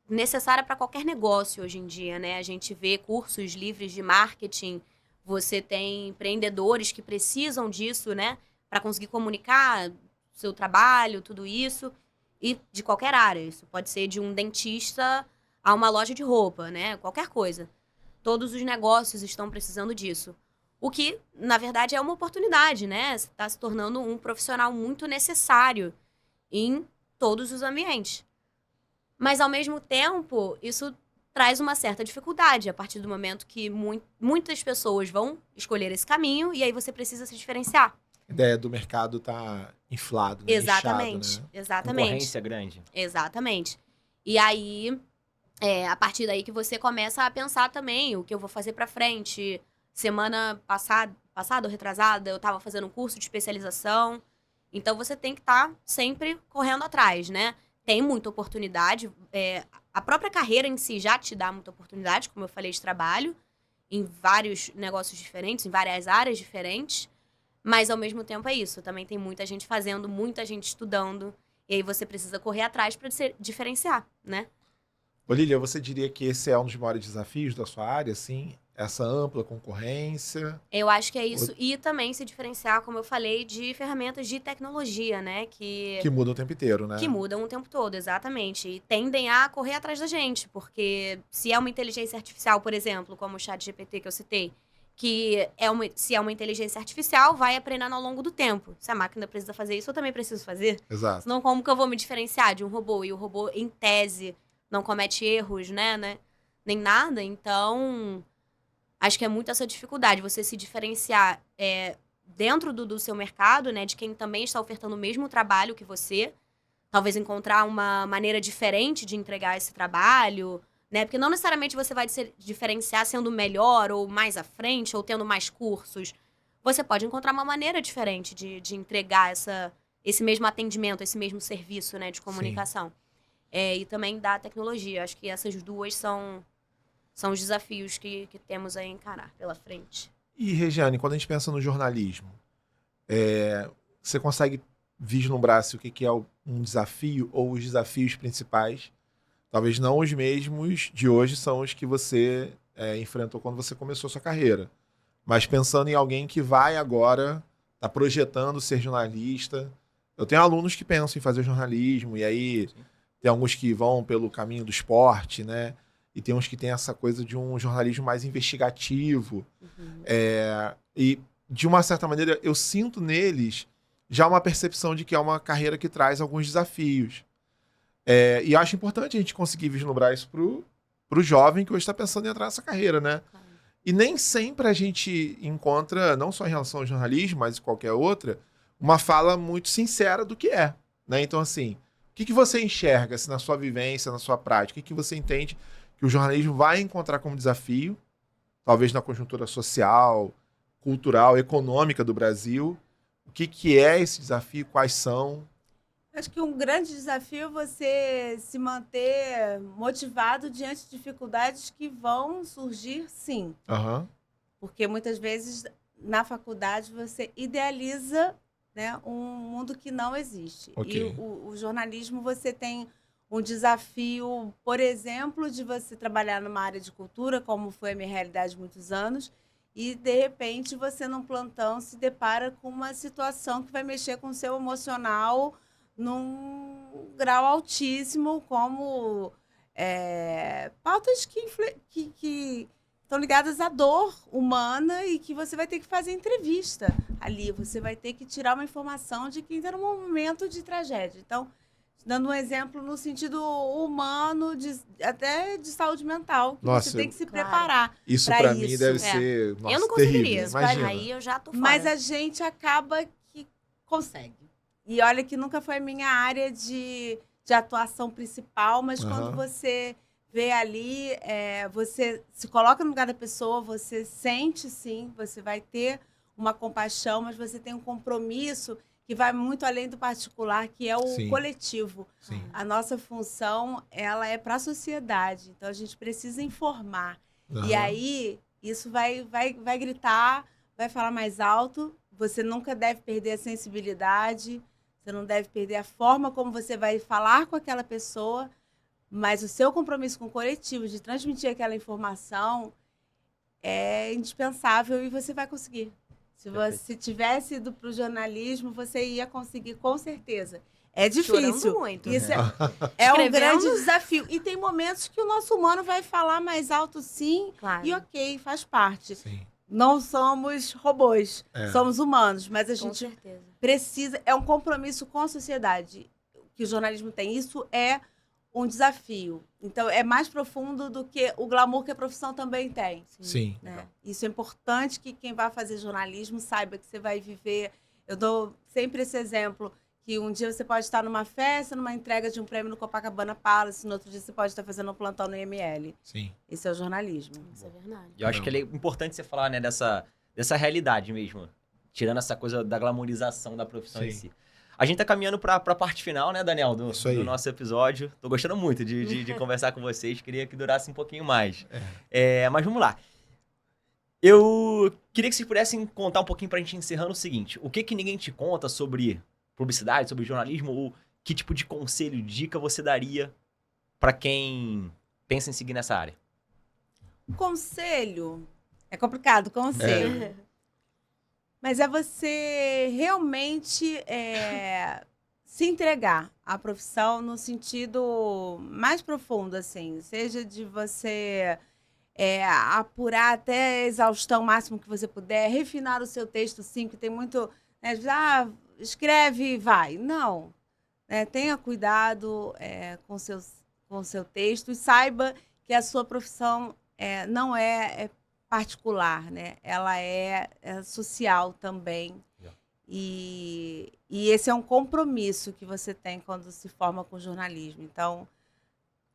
necessária para qualquer negócio hoje em dia, né? A gente vê cursos livres de marketing, você tem empreendedores que precisam disso, né, para conseguir comunicar seu trabalho, tudo isso, e de qualquer área. Isso pode ser de um dentista a uma loja de roupa, né? Qualquer coisa. Todos os negócios estão precisando disso. O que, na verdade, é uma oportunidade, né? Você está se tornando um profissional muito necessário em todos os ambientes. Mas, ao mesmo tempo, isso traz uma certa dificuldade a partir do momento que muitas pessoas vão escolher esse caminho e aí você precisa se diferenciar. A ideia do mercado tá inflado, né? Exatamente, Inchado, né? exatamente. Concorrência grande. Exatamente. E aí, a partir daí que você começa a pensar também o que eu vou fazer pra frente. Semana passada ou retrasada, eu tava fazendo um curso de especialização. Então, você tem que estar sempre correndo atrás, né? Tem muita oportunidade. A própria carreira em si já te dá muita oportunidade, como eu falei, de trabalho, em vários negócios diferentes, em várias áreas diferentes. Mas, ao mesmo tempo, é isso. Também tem muita gente fazendo, muita gente estudando. E aí você precisa correr atrás para se diferenciar, né? Ô, Lília, você diria que esse é um dos maiores desafios da sua área, assim? Essa ampla concorrência? Eu acho que é isso. E também se diferenciar, como eu falei, de ferramentas de tecnologia, né? Que mudam o tempo inteiro, né? Que mudam o tempo todo, exatamente. E tendem a correr atrás da gente. Porque se é uma inteligência artificial, por exemplo, como o ChatGPT que eu citei, se é uma inteligência artificial, vai aprendendo ao longo do tempo. Se a máquina precisa fazer isso, eu também preciso fazer. Exato. Senão, como que eu vou me diferenciar de um robô? E o robô, em tese, não comete erros, né? Nem nada. Então, acho que é muito essa dificuldade. Você se diferenciar dentro do seu mercado, né? De quem também está ofertando o mesmo trabalho que você. Talvez encontrar uma maneira diferente de entregar esse trabalho, né? Porque não necessariamente você vai se diferenciar sendo melhor ou mais à frente ou tendo mais cursos. Você pode encontrar uma maneira diferente de entregar esse mesmo atendimento, esse mesmo serviço, né, de comunicação. E também da tecnologia. Acho que essas duas são os desafios que temos a encarar pela frente. E, Regiane, quando a gente pensa no jornalismo, você consegue vislumbrar se o que é um desafio ou os desafios principais? Talvez não os mesmos de hoje são os que você enfrentou quando você começou a sua carreira. Mas pensando em alguém que vai agora, está projetando ser jornalista. Eu tenho alunos que pensam em fazer jornalismo, e aí tem alguns que vão pelo caminho do esporte, né? E tem uns que tem essa coisa de um jornalismo mais investigativo. Uhum. E, de uma certa maneira, eu sinto neles já uma percepção de que é uma carreira que traz alguns desafios. E acho importante a gente conseguir vislumbrar isso pro jovem que hoje está pensando em entrar nessa carreira, né? Claro. E nem sempre a gente encontra, não só em relação ao jornalismo, mas em qualquer outra, uma fala muito sincera do que é, né? Então, assim, o que você enxerga assim, na sua vivência, na sua prática? O que você entende que o jornalismo vai encontrar como desafio, talvez na conjuntura social, cultural, econômica do Brasil? O que é esse desafio? Quais são? Acho que um grande desafio é você se manter motivado diante de dificuldades que vão surgir, sim. Uhum. Porque muitas vezes na faculdade, você idealiza, né, um mundo que não existe. Ok. E o jornalismo, você tem um desafio, por exemplo, de você trabalhar numa área de cultura, como foi a minha realidade há muitos anos, e, de repente, você, num plantão, se depara com uma situação que vai mexer com o seu emocional num grau altíssimo, como pautas que estão ligadas à dor humana e que você vai ter que fazer entrevista ali. Você vai ter que tirar uma informação de quem está num momento de tragédia. Então, dando um exemplo no sentido humano, até de saúde mental, que Nossa, você tem que se claro. Preparar. Isso pra pra mim isso. deve É. ser, nossa, Eu não terrível. conseguiria. Imagina. Aí eu já tô fora. Mas a gente acaba que consegue. E olha que nunca foi a minha área de atuação principal, mas quando Aham. você vê ali, você se coloca no lugar da pessoa, você sente sim, você vai ter uma compaixão, mas você tem um compromisso que vai muito além do particular, que é o Sim. coletivo. Sim. A nossa função, ela é para a sociedade, então a gente precisa informar. E Aham. aí, isso vai gritar, vai falar mais alto, você nunca deve perder a sensibilidade, você não deve perder a forma como você vai falar com aquela pessoa, mas o seu compromisso com o coletivo de transmitir aquela informação é indispensável e você vai conseguir. Se você tivesse ido para o jornalismo, você ia conseguir com certeza. É difícil. Chorando muito. Isso é um Escrevendo. grande desafio. E tem momentos que o nosso humano vai falar mais alto, sim, Claro. e ok, faz parte. Sim. Não somos robôs, É. somos humanos, mas a Com gente certeza. precisa, é um compromisso com a sociedade que o jornalismo tem. Isso é um desafio. Então, é mais profundo do que o glamour que a profissão também tem. Sim. Né? Isso é importante que quem vai fazer jornalismo saiba que você vai viver. Eu dou sempre esse exemplo, que um dia você pode estar numa festa, numa entrega de um prêmio no Copacabana Palace, no outro dia você pode estar fazendo um plantão no IML. Sim. Esse é o jornalismo. Isso é verdade. Eu acho que é importante você falar, né, dessa realidade mesmo. Tirando essa coisa da glamorização da profissão em Sim. si. A gente tá caminhando pra parte final, né, Daniel, do Isso aí. do nosso episódio. Tô gostando muito de conversar com vocês. Queria que durasse um pouquinho mais. Mas vamos lá. Eu queria que vocês pudessem contar um pouquinho pra gente encerrando o seguinte. O que ninguém te conta sobre publicidade, sobre jornalismo, ou que tipo de conselho, dica você daria pra quem pensa em seguir nessa área? Conselho. É complicado, conselho. Mas é você realmente se entregar à profissão no sentido mais profundo, assim. Seja de você apurar até a exaustão máximo que você puder, refinar o seu texto, sim, que tem muito... Né, escreve e vai. Não. Tenha cuidado com o seu texto e saiba que a sua profissão não é particular, né? Ela é social também. Yeah. E esse é um compromisso que você tem quando se forma com jornalismo. Então,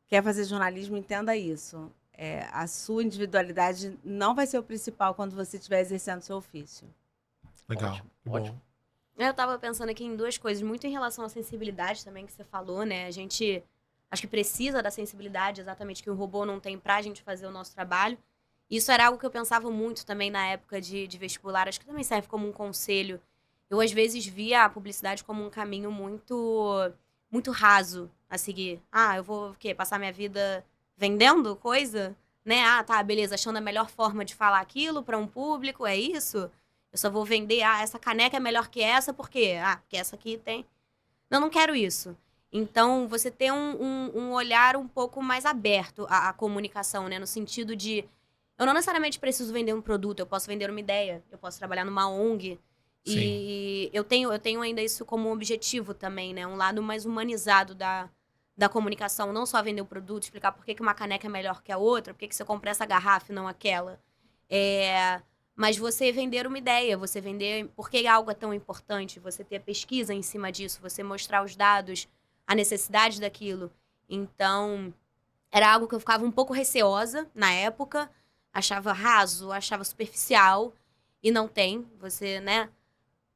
quer fazer jornalismo, entenda isso. A sua individualidade não vai ser o principal quando você estiver exercendo o seu ofício. Legal. Ótimo, Que bom. ótimo. Eu tava pensando aqui em duas coisas, muito em relação à sensibilidade também que você falou, né? A gente acho que precisa da sensibilidade exatamente que o robô não tem pra gente fazer o nosso trabalho. Isso era algo que eu pensava muito também na época de vestibular, acho que também serve como um conselho. Eu, às vezes, via a publicidade como um caminho muito raso a seguir. Eu vou, passar minha vida vendendo coisa? Né? Tá, beleza, achando a melhor forma de falar aquilo para um público, é isso? Eu só vou vender, essa caneca é melhor que essa, por quê? Porque essa aqui tem... Não quero isso. Então, você ter um olhar um pouco mais aberto à comunicação, né? No sentido de... Eu não necessariamente preciso vender um produto, eu posso vender uma ideia, eu posso trabalhar numa ONG. Sim. E eu tenho ainda isso como objetivo também, né? Um lado mais humanizado da comunicação, não só vender o produto, explicar por que uma caneca é melhor que a outra, por que você compra essa garrafa e não aquela. Mas você vender uma ideia, você vender por que algo é tão importante, você ter pesquisa em cima disso, você mostrar os dados, a necessidade daquilo. Então, era algo que eu ficava um pouco receosa na época, achava raso, achava superficial, e não tem. Você, né,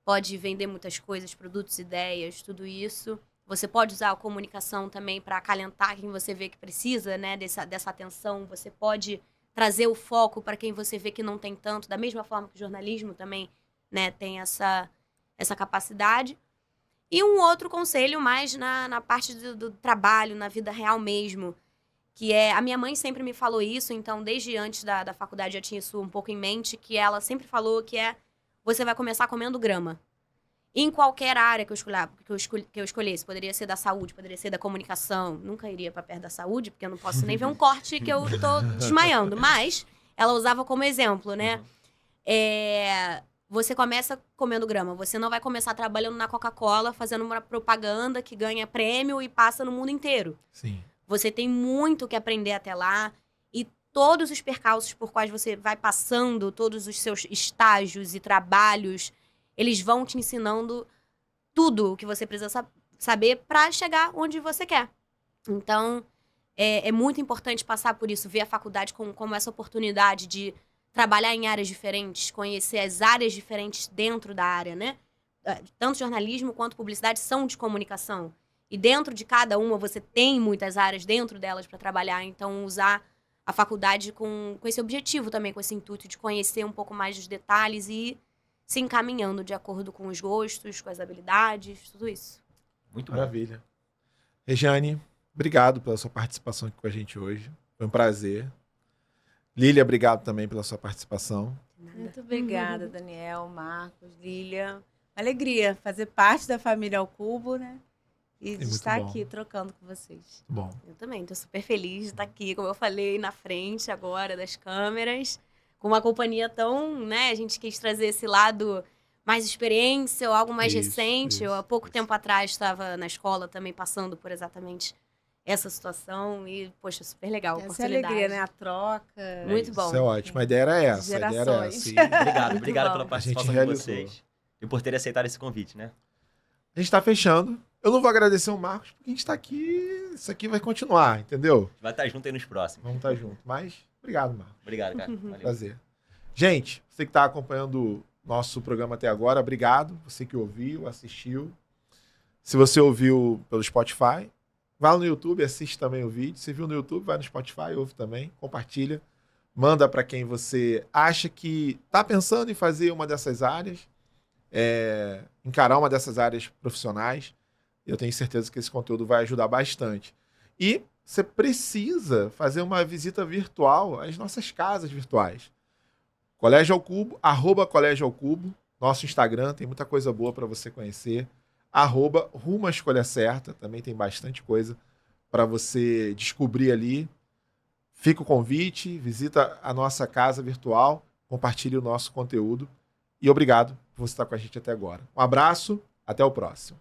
pode vender muitas coisas, produtos, ideias, tudo isso. Você pode usar a comunicação também para acalentar quem você vê que precisa, né, dessa atenção. Você pode trazer o foco para quem você vê que não tem tanto, da mesma forma que o jornalismo também, né, tem essa capacidade. E um outro conselho mais na parte do trabalho, na vida real mesmo, que é... A minha mãe sempre me falou isso, então desde antes da faculdade eu tinha isso um pouco em mente, que ela sempre falou que você vai começar comendo grama. Em qualquer área que eu escolhesse. Poderia ser da saúde, poderia ser da comunicação. Nunca iria para perto da saúde, porque eu não posso nem ver um corte que eu tô desmaiando. Mas ela usava como exemplo, né? Você começa comendo grama. Você não vai começar trabalhando na Coca-Cola, fazendo uma propaganda que ganha prêmio e passa no mundo inteiro. Sim. Você tem muito que aprender até lá. E todos os percalços por quais você vai passando, todos os seus estágios e trabalhos, eles vão te ensinando tudo o que você precisa saber para chegar onde você quer. Então, é muito importante passar por isso, ver a faculdade como essa oportunidade de trabalhar em áreas diferentes, conhecer as áreas diferentes dentro da área, né? Tanto jornalismo quanto publicidade são de comunicação. E dentro de cada uma, você tem muitas áreas dentro delas para trabalhar. Então, usar a faculdade com esse objetivo também, com esse intuito de conhecer um pouco mais dos detalhes e se encaminhando de acordo com os gostos, com as habilidades, tudo isso. Muito bom. Maravilha. Regiane, obrigado pela sua participação aqui com a gente hoje. Foi um prazer. Lília, obrigado também pela sua participação. Muito obrigada, Daniel, Marcos, Lília. Alegria fazer parte da família Ao Cubo, né? E de estar aqui trocando com vocês. Bom. Eu também, estou super feliz de estar aqui, como eu falei, na frente agora das câmeras, com uma companhia tão, né? A gente quis trazer esse lado mais experiência, ou algo mais recente. Eu, há pouco tempo atrás, estava na escola também passando por exatamente essa situação e, poxa, super legal. Essa alegria, né? A troca. Muito bom. Isso é ótimo. A ideia era essa. Gerações. Obrigado pela participação de vocês. E por terem aceitado esse convite, né? A gente tá fechando. Eu não vou agradecer o Marcos, porque a gente tá aqui, isso aqui vai continuar, entendeu? Vai estar junto aí nos próximos. Vamos estar junto. Mas, obrigado, Marcos. Obrigado, cara. Valeu. Prazer. Gente, você que tá acompanhando o nosso programa até agora, obrigado. Você que ouviu, assistiu. Se você ouviu pelo Spotify, vai no YouTube, assiste também o vídeo. Se viu no YouTube, vai no Spotify, ouve também, compartilha. Manda para quem você acha que tá pensando em fazer uma dessas áreas, encarar uma dessas áreas profissionais. Eu tenho certeza que esse conteúdo vai ajudar bastante. E você precisa fazer uma visita virtual às nossas casas virtuais. Colégio ao Cubo, @colégio-ao-cubo. Nosso Instagram tem muita coisa boa para você conhecer. @rumo à escolha certa. Também tem bastante coisa para você descobrir ali. Fica o convite, visita a nossa casa virtual, compartilhe o nosso conteúdo. E obrigado por você estar com a gente até agora. Um abraço, até o próximo.